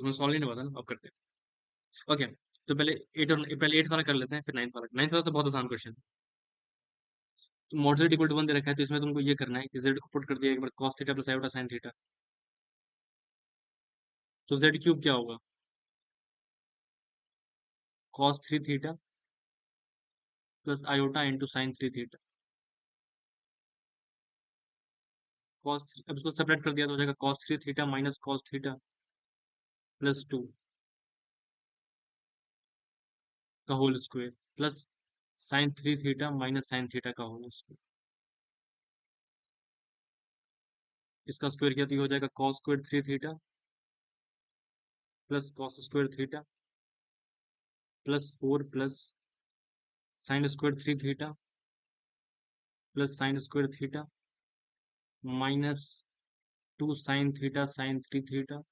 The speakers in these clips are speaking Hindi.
तुम्हें सॉल्व नहीं पता ना, अब करते हैं। ओके, तो पहले एट वाला कर लेते हैं, फिर नाइन्थ वाला। नाइन्थ वाला तो बहुत आसान क्वेश्चन। तो मॉड z इक्वल टू 1 दे रखा है, तो इसमें तुमको ये करना है कि z को पुट कर दिया एक बार cos theta plus iota sine theta. तो z क्यूब क्या होगा? cos 3 theta plus iota into sine 3 theta. अब इसको सेपरेट कर दिया तो हो जाएगा cos 3 theta minus cos theta plus 2 का whole square plus sine 3 theta minus sine theta का होल स्क्वायर। इसका स्क्वायर किया तो ये हो जाएगा cos square 3 theta plus cos square theta plus 4 plus sine square 3 theta plus sine square theta minus 2 sine 3 theta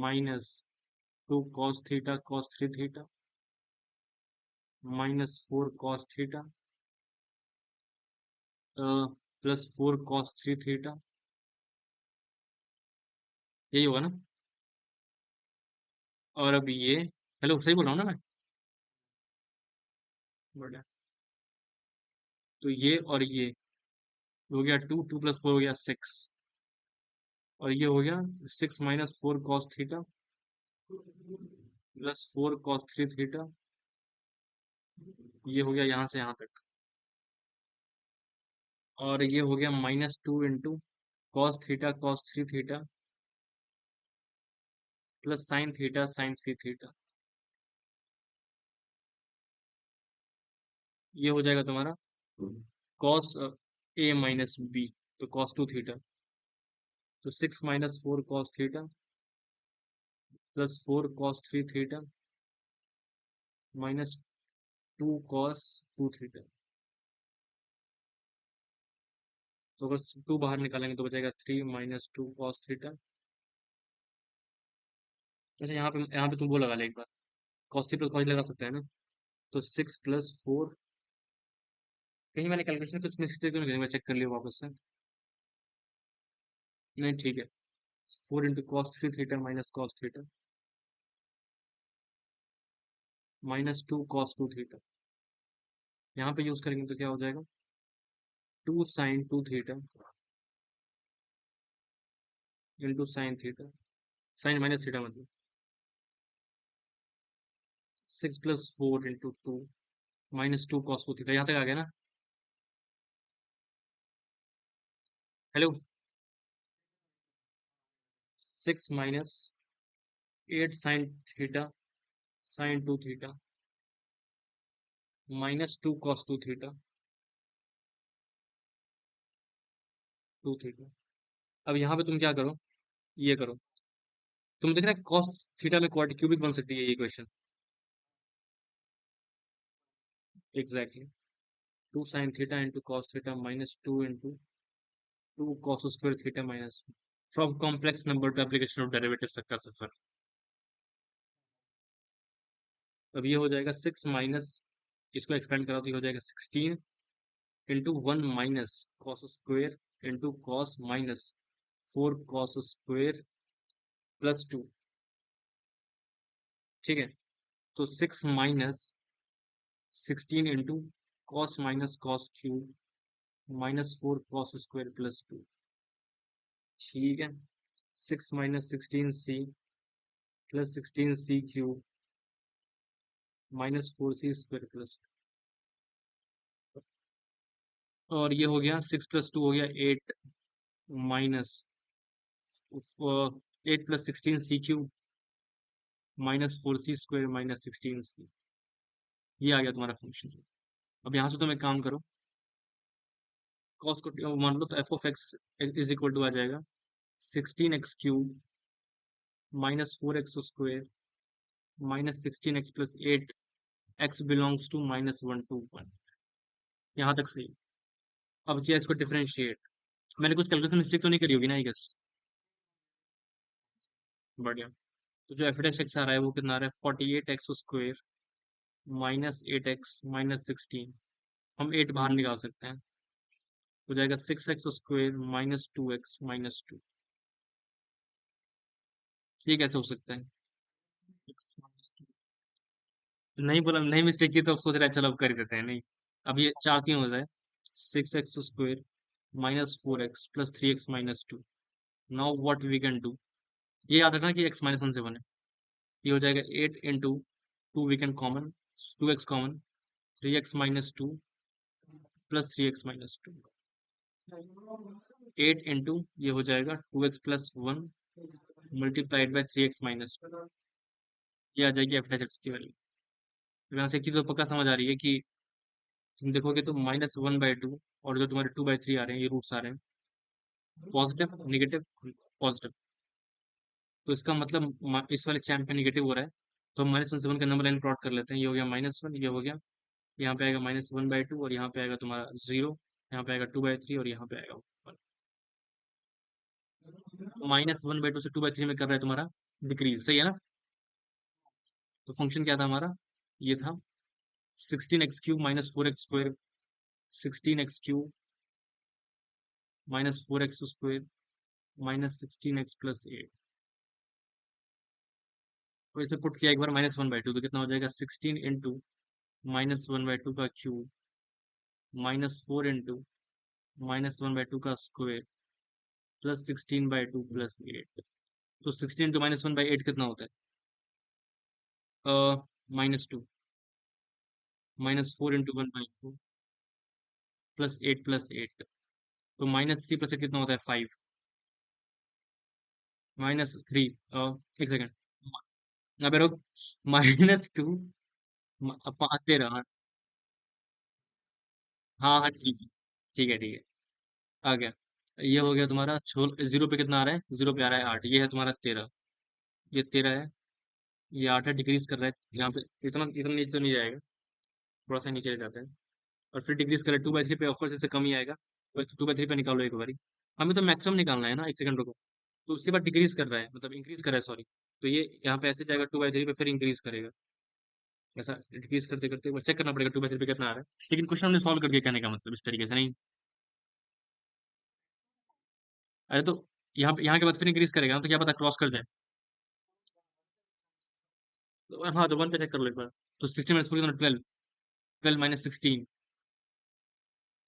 minus 2 cos 3 theta minus 4 cos theta plus 4 cos 3 theta. यही होगा ना? और अब ये, हेलो सही बोल रहा हूँ ना मैं? बढ़िया। तो ये और ये हो गया 2, 2 प्लस 4 हो गया 6, और ये हो गया 6 minus 4 cos theta plus 4 cos 3 theta. ये हो गया यहाँ से यहाँ तक, और ये हो गया -2 into cos 3 theta plus sine 3 theta. ये हो जाएगा तुम्हारा cos a माइनस बी, तो cos 2 थीटा। तो 6 minus 4 cos theta plus 4 cos 3 theta minus 2 cos 2 theta. तो अगर 2 बाहर निकालेंगे तो बचेगा 3 माइनस 2 cos थीटा। अच्छा, यहाँ पे तुम वो लगा ले एक बार, cos 3 प्लस cos लगा सकते हैं ना? तो 6 प्लस 4, कहीं मैंने कैलकुलेशन कुछ मिस्टेक तो नहीं करी, मैं चेक कर लिया वापस से। नहीं ठीक है, 4 into cos 3 theta minus cos theta minus 2 cos 2 theta. यहाँ पे यूज करेंगे तो क्या हो जाएगा? 2 sine 2 theta into sine theta, sine minus theta मतलब 6 plus 4 into 2 minus 2 cos 2 theta. यहाँ तक आ गया ना? Hello, 6 minus 8 sine theta sine 2 theta minus 2 cos 2 theta 2 theta. अब यहाँ पे तुम क्या करो, ये करो, तुम देख रहे cos थीटा में क्वाड्रेटिक क्यूबिक बन सकती है ये equation. Exactly, 2 sine theta into cos theta minus 2 into 2 cos square theta minus, from complex number two application of derivative तक का सफर। अब ये हो जाएगा 6 माइनस, इसको एक्सपेंड करा तो ये हो जाएगा 16 into 1 minus cos square into cos minus 4 cos square plus 2। ठीक है, तो 6 minus 16 into cos minus cos cube minus 4 cos square plus 2। ठीक है, 6 minus 16c plus 16c cube minus 4c square plus, और ये हो गया 6 प्लस 2 हो गया 8 minus 8 plus 16c cube minus 4c square minus 16c। ये आ गया तुम्हारा फंक्शन। अब यहाँ से तुम एक काम करो, कॉस को मान लो तो f of x is equal to आ जाएगा 16x cube minus 4x square minus 16x plus 8, x belongs to -1 to 1। यहाँ तक सही। अब किया इसको डिफरेंशिएट, मैंने कुछ कैलकुलेशन मिस्टेक तो नहीं करी होगी ना, आई गेस। बढ़िया। तो जो एफ एक्स आ रहा है वो कितना आ रहा है? 48x square minus 8x minus 16। हम 8 बाहर निकाल सकते हैं, हो जाएगा 6x square minus 2x minus 2। ये कैसे हो सकता है? नहीं बोला, नहीं मिस्टेक की तो अब सोच रहा है चलो अब कर ही देते हैं। नहीं, अब ये 4 3 हो जाए, 6x² minus 4x plus 3x-2। Now what we can do? ये याद रखना कि x-1 से बने। ये हो जाएगा 8 into 2 we can common, 2x common, 3x-2 plus 3x-2, 8 into ये हो जाएगा 2x plus 1 multiplied by 3x-2। ये आ जाएगी एफ डैश एक्स की वैल्यू। तो यहाँ से एक चीज़ तो पक्का समझ आ रही है कि तुम देखोगे तो -1/2 और जो तुम्हारे 2/3 आ रहे हैं, ये रूट्स आ रहे हैं पॉजिटिव नेगेटिव पॉजिटिव। तो इसका मतलब इस वाले चैम्प पे नेगेटिव हो रहा है, तो हम -1 से 1 का नंबर लाइन प्लॉट कर लेते हैं। ये हो गया -1, ये हो गया, यहाँ पे आएगा -1/2 और यहाँ पे आएगा तुम्हारा 0, यहाँ पे आएगा 2/3 और यहाँ पे आएगा 1। -1/2 से 2/3 में कर रहा है तुम्हारा डिक्रीज, सही है ना? तो फंक्शन क्या था हमारा? ये था 16x³ -4x² 16x³ -4x² -16x plus 8। तो इसे पुट किया एक बार -1/2 तो कितना हो जाएगा? 16 इंटू -1/2 का क्यूब -4 इंटू -1/2 का स्क्वायर प्लस 16/2 प्लस 8। तो 16 इंटू -1/8 कितना होता है? -2 -4 इंटू 1/4 प्लस 8 प्लस 8। तो -3 प्लस 8 कितना होता है? 5 -3। एक सेकंड, अबे रुक, -2 13। हाँ हाँ हाँ, ठीक है ठीक है ठीक है, आ गया। ये हो गया तुम्हारा जीरो पे कितना आ रहा है? जीरो पे आ रहा है 8, ये है तुम्हारा 13। ये 13 है, ये 8 है, डिक्रीज कर रहा है यहाँ पे। इतना इतना नीचे तो नहीं जाएगा, थोड़ा सा नीचे जाता है। और फिर डिक्रीज कर रहा है 2/3 पे, ऑफकोर्स इससे कम ही आएगा। 2/3 पे निकालो एक बारी। हमें तो मैक्सिमम निकालना है ना, एक सेकंड रुको। तो उसके बाद डिक्रीज कर रहा है, मतलब इंक्रीज कर रहा है, सॉरी। तो ये यहाँ पे ऐसे जाएगा 2/3 पे, फिर इंक्रीज करेगा। ऐसा डिक्रीज करते करते चेक करना पड़ेगा 2/3 पे कितना आ रहा है। लेकिन क्वेश्चन हमने सॉल्व करके कहने का मतलब इस तरीके से नहीं। अरे तो यहाँ के बाद फिर इंक्रीज करेगा ना, तो क्या पता क्रॉस कर जाए। तो हाँ, तो 1 पे चेक कर लो एक बार। तो 16 माइनस 4 कितना? 12। 12 माइनस 16,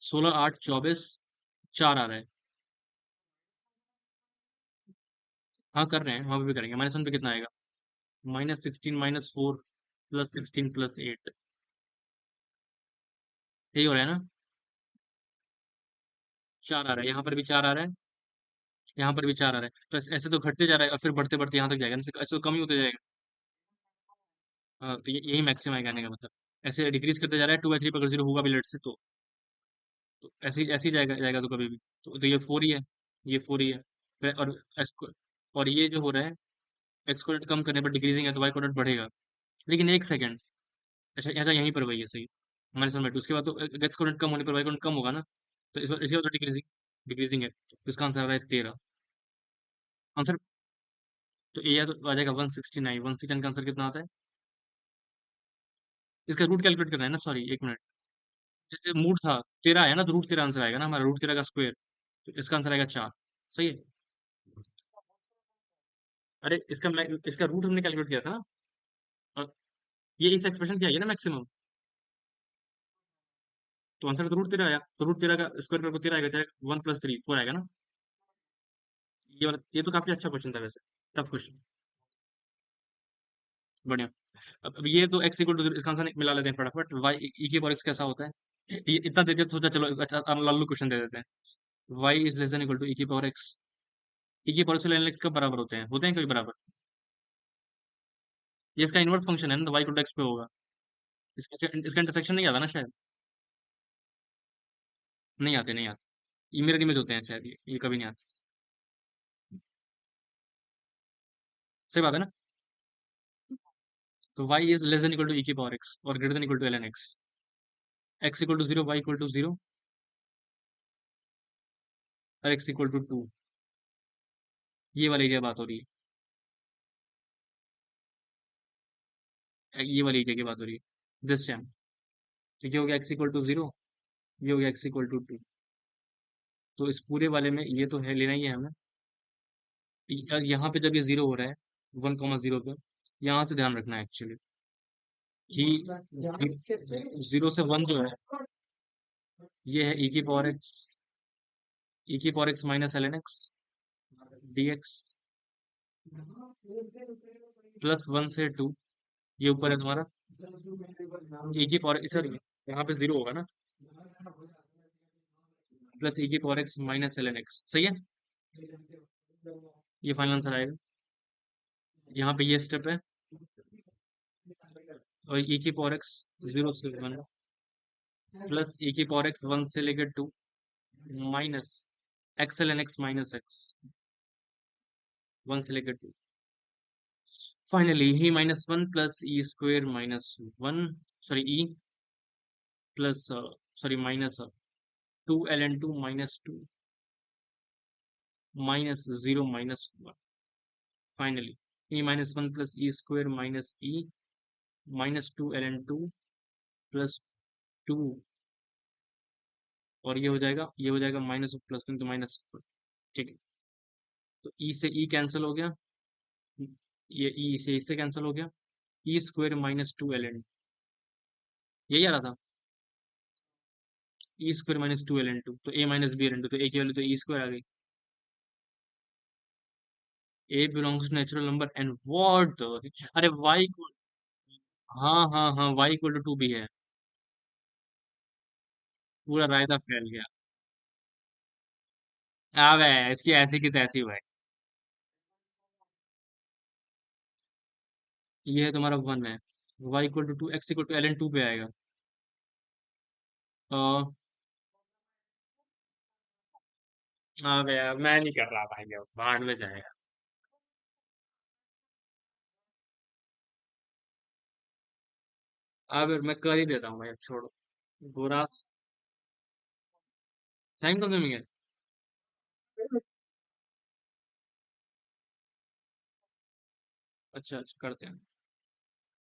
16 8 24, 4 आ रहा है। हाँ कर रहे हैं, वहां पे भी करेंगे। -1 पे कितना आएगा? -16 -4 प्लस 16 प्लस 8। यही हो रहा है ना? 4 आ रहा है, यहाँ पर भी 4 आ रहा है, यहाँ पर भी 4 आ रहा है। तो ऐसे तो घटते जा रहा है और फिर बढ़ते बढ़ते यहाँ तक जाएगा, ऐसे तो कम ही होते जाएगा। हाँ, तो यही मैक्सिमम है कहने का मतलब। ऐसे डिक्रीज करते जा रहा है 2/3 पर, अगर जीरो होगा भी लेट से तो ऐसे ही जाएगा जाएगा तो कभी भी। तो ये 4 ही है, ये 4 ही है। फिर और और ये जो हो रहा है, एक्स कोऑर्डिनेट कम करने पर डिक्रीजिंग है तो वाई कोऑर्डिनेट बढ़ेगा। लेकिन एक सेकंड, अच्छा ऐसा यहीं पर वही है, सही। -1/2 उसके बाद तो एक्स कोऑर्डिनेट कम होने पर वाई कोऑर्डिनेट कम होगा ना। तो इसके बाद तो डिक्रीजिंग डिक्रीजिंग है, तो इसका आंसर आ रहा है 13। आंसर तो ए या तो आ जाएगा 169। 169 का आंसर कितना आता है? इसका रूट कैलकुलेट करना है ना, सॉरी एक मिनट। जैसे मूड था 13 है ना, तो रूट 13 आंसर आएगा ना हमारा, रूट 13 का स्क्वायर। तो इसका आंसर आएगा 4। सही है। अरे इसका रूट हमने कैलकुलेट किया था ना। और ये इस एक्सप्रेशन की आई है ना मैक्सिमम। तो आंसर तो रूट 13 आया, तो रूट 13 का स्क्वायर करो 13 आएगा, 1 + 3 4 आएगा ना। ये तो काफी अच्छा क्वेश्चन था वैसे, टफ क्वेश्चन। बढ़िया। अब ये तो x इक्वल टू 0, इसका आंसर मिला लेते हैं फटाफट। y e की पावर x कैसा होता है? ये इतना दे दिया तो सोचा चलो अच्छा अब लल्लू क्वेश्चन दे देते हैं। y is less than equal to e की पावर x। e की पावर से ln x कब बराबर होते हैं कभी बराबर? ये इसका इनवर्स फंक्शन है ना, तो y इक्वल टू x पे होगा। इसका इंटरसेक्शन नहीं आता ना शायद। नहीं आते नहीं आते, ये मिरर इमेज होते हैं शायद, ये कभी नहीं आते। सही बात है ना? तो y is less than equal to e की पावर x और greater than equal to ln x। x equal to 0, y equal to 0 और x इक्वल टू 2। ये वाली क्या बात हो रही है? ये वाली क्या की बात हो रही है दिस टाइम? तो ये हो गया x इक्वल टू 0, ये हो गया x इक्वल टू 2। तो इस पूरे वाले में ये तो है, लेना ही है हमें। यहाँ पे जब ये 0 हो रहा है, 1,0 पे यहाँ से ध्यान रखना है एक्चुअली कि 0 से 1 जो है ये है ई की power x minus l n x d x plus 1 से 2 ये ऊपर है तुम्हारा ई की पावर सर यहाँ पे 0 होगा ना प्लस ई की power x minus l n x सही है ये फाइनल आंसर आएगा यहाँ पे ये स्टेप है और ई की पावर एक्स 0 से 1 प्लस ई की पावर एक्स 1 से लेकर 2 minus x l n x minus x 1 से लेकर 2 finally e -1 plus e square -1 sorry e plus sorry minus 2 ln 2 -2 -0 -1 finally e -1 plus e square minus e -2 ln 2 plus 2 और ये हो जाएगा माइनस प्लस तो माइनस ठीक है तो ई से ई कैंसिल हो गया ये ई से इससे कैंसिल हो गया ई स्क्वेयर -2 ln यही आ रहा था ई स्क्वेयर -2 ln 2 तो a माइनस बी ln 2 तो a की वैल्यू तो ई स्क्वेयर आ गई a belongs to natural number and what अरे y को हाँ हाँ हाँ y इक्वल टू 2 भी है पूरा रायता फैल गया अबे इसकी ऐसी की तैसी भाई ये है तुम्हारा 1 है y equal to 2 x equal to ln 2 पे आएगा अ, अबे यार मैं नहीं कर रहा भाई अब भाड़ में जाएगा अब मैं कर ही देता हूँ भाई अब छोड़ो बुरा टाइम कंज्यूमिंग है अच्छा अच्छा करते हैं